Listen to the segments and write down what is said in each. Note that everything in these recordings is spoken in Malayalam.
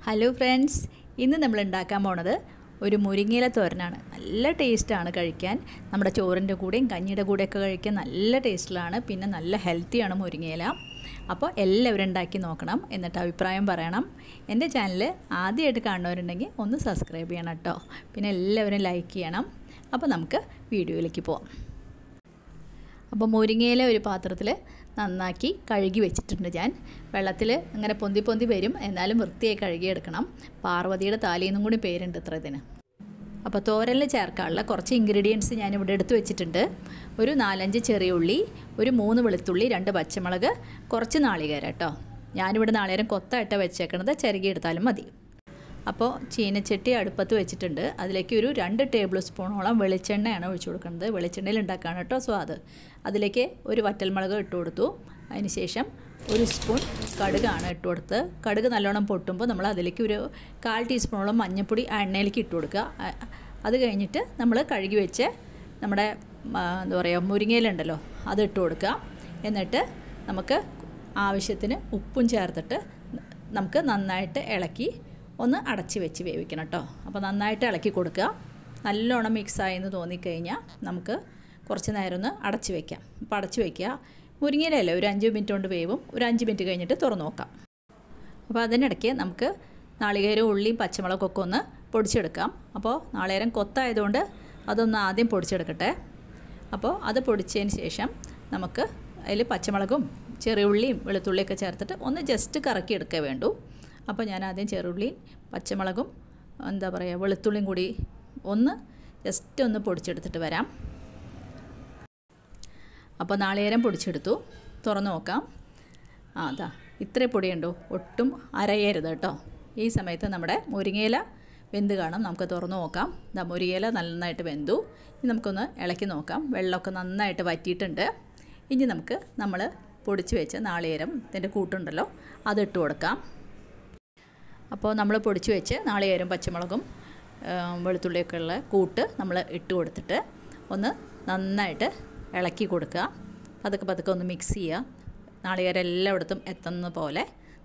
ഹലോ ഫ്രണ്ട്സ്, ഇന്ന് നമ്മൾ ഉണ്ടാക്കാൻ പോണത് ഒരു മുരിങ്ങയില തോരനാണ്. നല്ല ടേസ്റ്റാണ് കഴിക്കാൻ. നമ്മുടെ ചോറിൻ്റെ കൂടെയും കഞ്ഞിയുടെ കൂടെയൊക്കെ കഴിക്കാൻ നല്ല ടേസ്റ്റിലാണ്. പിന്നെ നല്ല ഹെൽത്തിയാണ് മുരിങ്ങയില. അപ്പോൾ എല്ലാവരും ഉണ്ടാക്കി നോക്കണം, എന്നിട്ട് അഭിപ്രായം പറയണം. എൻ്റെ ചാനൽ ആദ്യമായിട്ട് കാണുന്നവരുണ്ടെങ്കിൽ ഒന്ന് സബ്സ്ക്രൈബ് ചെയ്യണം കേട്ടോ. പിന്നെ എല്ലാവരും ലൈക്ക് ചെയ്യണം. അപ്പോൾ നമുക്ക് വീഡിയോയിലേക്ക് പോവാം. അപ്പോൾ മുരിങ്ങയില ഒരു പാത്രത്തിൽ നന്നാക്കി കഴുകി വെച്ചിട്ടുണ്ട്. ഞാൻ വെള്ളത്തിൽ ഇങ്ങനെ പൊന്തി വരും, എന്നാലും വൃത്തിയായി കഴുകിയെടുക്കണം. പാർവതിയുടെ താലിയെന്നും കൂടി പേരുണ്ട് ഇത്ര ഇതിന്. അപ്പോൾ തോരനിൽ ചേർക്കാനുള്ള കുറച്ച് ഇൻഗ്രീഡിയൻസ് ഞാനിവിടെ എടുത്ത് വെച്ചിട്ടുണ്ട്. ഒരു 4-5 ചെറിയ ഉള്ളി, ഒരു 3 വെളുത്തുള്ളി, 2 പച്ചമുളക്, കുറച്ച് നാളികേരം കേട്ടോ. ഞാനിവിടെ നാളികേരം കൊത്തായിട്ട് വെച്ചേക്കണത്, ചിരകിയെടുത്താലും മതി. അപ്പോൾ ചീനച്ചട്ടി അടുപ്പത്ത് വെച്ചിട്ടുണ്ട്. അതിലേക്ക് ഒരു 2 ടേബിൾ സ്പൂണോളം വെളിച്ചെണ്ണയാണ് ഒഴിച്ചു കൊടുക്കുന്നത്. വെളിച്ചെണ്ണയിൽ ഉണ്ടാക്കുകയാണ് കേട്ടോ സ്വാദ്. അതിലേക്ക് ഒരു വറ്റൽമുളക് ഇട്ട് കൊടുത്തു. അതിന് ശേഷം 1 സ്പൂൺ കടുകാണ് ഇട്ട് കൊടുത്ത്. കടുക് നല്ലോണം പൊട്ടുമ്പോൾ നമ്മൾ അതിലേക്ക് ഒരു 1/4 ടീസ്പൂണോളം മഞ്ഞൾപ്പൊടി ആ എണ്ണയിലേക്ക് ഇട്ട് കൊടുക്കുക. അത് കഴിഞ്ഞിട്ട് നമ്മൾ കഴുകി വെച്ച് നമ്മുടെ എന്താ പറയുക മുരിങ്ങയിലുണ്ടല്ലോ അത് ഇട്ട് കൊടുക്കുക. എന്നിട്ട് നമുക്ക് ആവശ്യത്തിന് ഉപ്പും ചേർത്തിട്ട് നമുക്ക് നന്നായിട്ട് ഇളക്കി ഒന്ന് അടച്ച് വെച്ച് വേവിക്കണം കേട്ടോ. അപ്പോൾ നന്നായിട്ട് ഇളക്കി കൊടുക്കുക. നല്ലോണം മിക്സായി എന്ന് തോന്നിക്കഴിഞ്ഞാൽ നമുക്ക് കുറച്ച് നേരം ഒന്ന് അടച്ച് വയ്ക്കാം. അപ്പോൾ അടച്ച് വയ്ക്കുക. മുരിങ്ങയിലല്ലേ ഒരു 5 മിനിറ്റ് കൊണ്ട് വേവും. ഒരു 5 മിനിറ്റ് കഴിഞ്ഞിട്ട് തുറന്ന് നോക്കാം. അപ്പോൾ അതിനിടയ്ക്ക് നമുക്ക് നാളികേരവും ഉള്ളിയും പച്ചമുളകൊക്കെ ഒന്ന് പൊടിച്ചെടുക്കാം. അപ്പോൾ നാളികേരം കൊത്തായതുകൊണ്ട് അതൊന്ന് ആദ്യം പൊടിച്ചെടുക്കട്ടെ. അപ്പോൾ അത് പൊടിച്ചതിന് ശേഷം നമുക്ക് അതിൽ പച്ചമുളകും ചെറിയ ഉള്ളിയും വെളുത്തുള്ളിയൊക്കെ ചേർത്തിട്ട് ഒന്ന് ജസ്റ്റ് കറക്കിയെടുക്കേ വേണ്ടൂ. അപ്പോൾ ഞാൻ ആദ്യം ചെറുള്ളിയും പച്ചമുളകും എന്താ പറയുക വെളുത്തുള്ളിയും കൂടി ഒന്ന് ജസ്റ്റ് ഒന്ന് പൊടിച്ചെടുത്തിട്ട് വരാം. അപ്പോൾ നാളികേരം പൊടിച്ചെടുത്തു. തുറന്ന് നോക്കാം. അതാ ഇത്രയും പൊടിയുണ്ടോ, ഒട്ടും അരയരുത് കേട്ടോ. ഈ സമയത്ത് നമ്മുടെ മുരിങ്ങയില വെന്ത് കാണും. നമുക്ക് തുറന്ന് നോക്കാം. ഇതാ മുരിങ്ങയില നന്നായിട്ട് വെന്തു. ഇനി നമുക്കൊന്ന് ഇളക്കി നോക്കാം. വെള്ളമൊക്കെ നന്നായിട്ട് വറ്റിയിട്ടുണ്ട്. ഇനി നമുക്ക് നമ്മൾ പൊടിച്ച് വെച്ച നാളികേരം ഇതിൻ്റെ കൂട്ടുണ്ടല്ലോ അതിട്ട് കൊടുക്കാം. അപ്പോൾ നമ്മൾ പൊടിച്ച് വെച്ച് നാളികേരം പച്ചമുളകും വെളുത്തുള്ളിയൊക്കെ ഉള്ള കൂട്ട് നമ്മൾ ഇട്ട് കൊടുത്തിട്ട് ഒന്ന് നന്നായിട്ട് ഇളക്കി കൊടുക്കുക. പതുക്കെ ഒന്ന് മിക്സ് ചെയ്യുക. നാളികേരം എല്ലായിടത്തും എത്തുന്ന പോലെ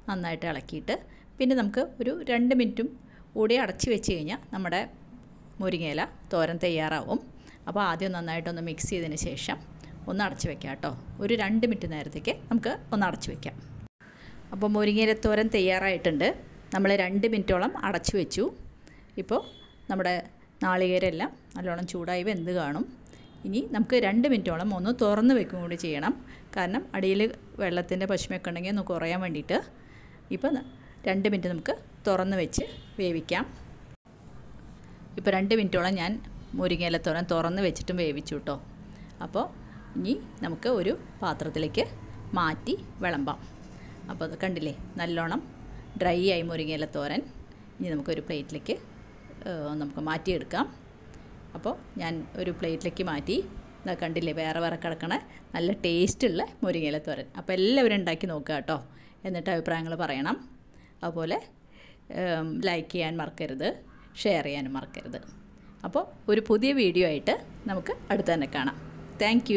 നന്നായിട്ട് ഇളക്കിയിട്ട് പിന്നെ നമുക്ക് ഒരു 2 മിനിറ്റും കൂടി അടച്ച് വെച്ച് കഴിഞ്ഞാൽ നമ്മുടെ മുരിങ്ങയില തോരൻ തയ്യാറാവും. അപ്പോൾ ആദ്യം നന്നായിട്ടൊന്ന് മിക്സ് ചെയ്തതിന് ശേഷം ഒന്ന് അടച്ച് വെക്കാം കേട്ടോ. ഒരു 2 മിനിറ്റ് നേരത്തേക്ക് നമുക്ക് ഒന്ന് അടച്ച് വയ്ക്കാം. അപ്പോൾ മുരിങ്ങയില തോരൻ തയ്യാറായിട്ടുണ്ട്. നമ്മൾ 2 മിനിറ്റോളം അടച്ചു വെച്ചു. ഇപ്പോൾ നമ്മുടെ നാളികേരെല്ലാം നല്ലോണം ചൂടായി വെന്ത് കാണും. ഇനി നമുക്ക് 2 മിനിറ്റോളം ഒന്ന് തുറന്ന് വെക്കും കൂടി ചെയ്യണം. കാരണം അടിയിൽ വെള്ളത്തിൻ്റെ പശുമൊക്കെ ഉണ്ടെങ്കിൽ ഒന്ന് കുറയാൻ വേണ്ടിയിട്ട്. ഇപ്പോൾ 2 മിനിറ്റ് നമുക്ക് തുറന്ന് വെച്ച് വേവിക്കാം. ഇപ്പോൾ 2 മിനിറ്റോളം ഞാൻ മുരിങ്ങയില തോരൻ തുറന്ന് വെച്ചിട്ടും വേവിച്ചു കേട്ടോ. അപ്പോൾ ഇനി നമുക്ക് ഒരു പാത്രത്തിലേക്ക് മാറ്റി വിളമ്പാം. അപ്പോൾ അത് കണ്ടില്ലേ, നല്ലോണം ഡ്രൈ ആയി മുരിങ്ങയില തോരൻ. ഇനി നമുക്കൊരു പ്ലേറ്റിലേക്ക് നമുക്ക് മാറ്റിയെടുക്കാം. അപ്പോൾ ഞാൻ ഒരു പ്ലേറ്റിലേക്ക് മാറ്റി. ഇതാ കണ്ടില്ലേ, വേറെ കിടക്കണ നല്ല ടേസ്റ്റുള്ള മുരിങ്ങയില തോരൻ. അപ്പോൾ എല്ലാവരും ഉണ്ടാക്കി നോക്കുക കേട്ടോ. എന്നിട്ട് അഭിപ്രായങ്ങൾ പറയണം. അതുപോലെ ലൈക്ക് ചെയ്യാൻ മറക്കരുത്, ഷെയർ ചെയ്യാനും മറക്കരുത്. അപ്പോൾ ഒരു പുതിയ വീഡിയോ ആയിട്ട് നമുക്ക് അടുത്ത് തന്നെ കാണാം. താങ്ക്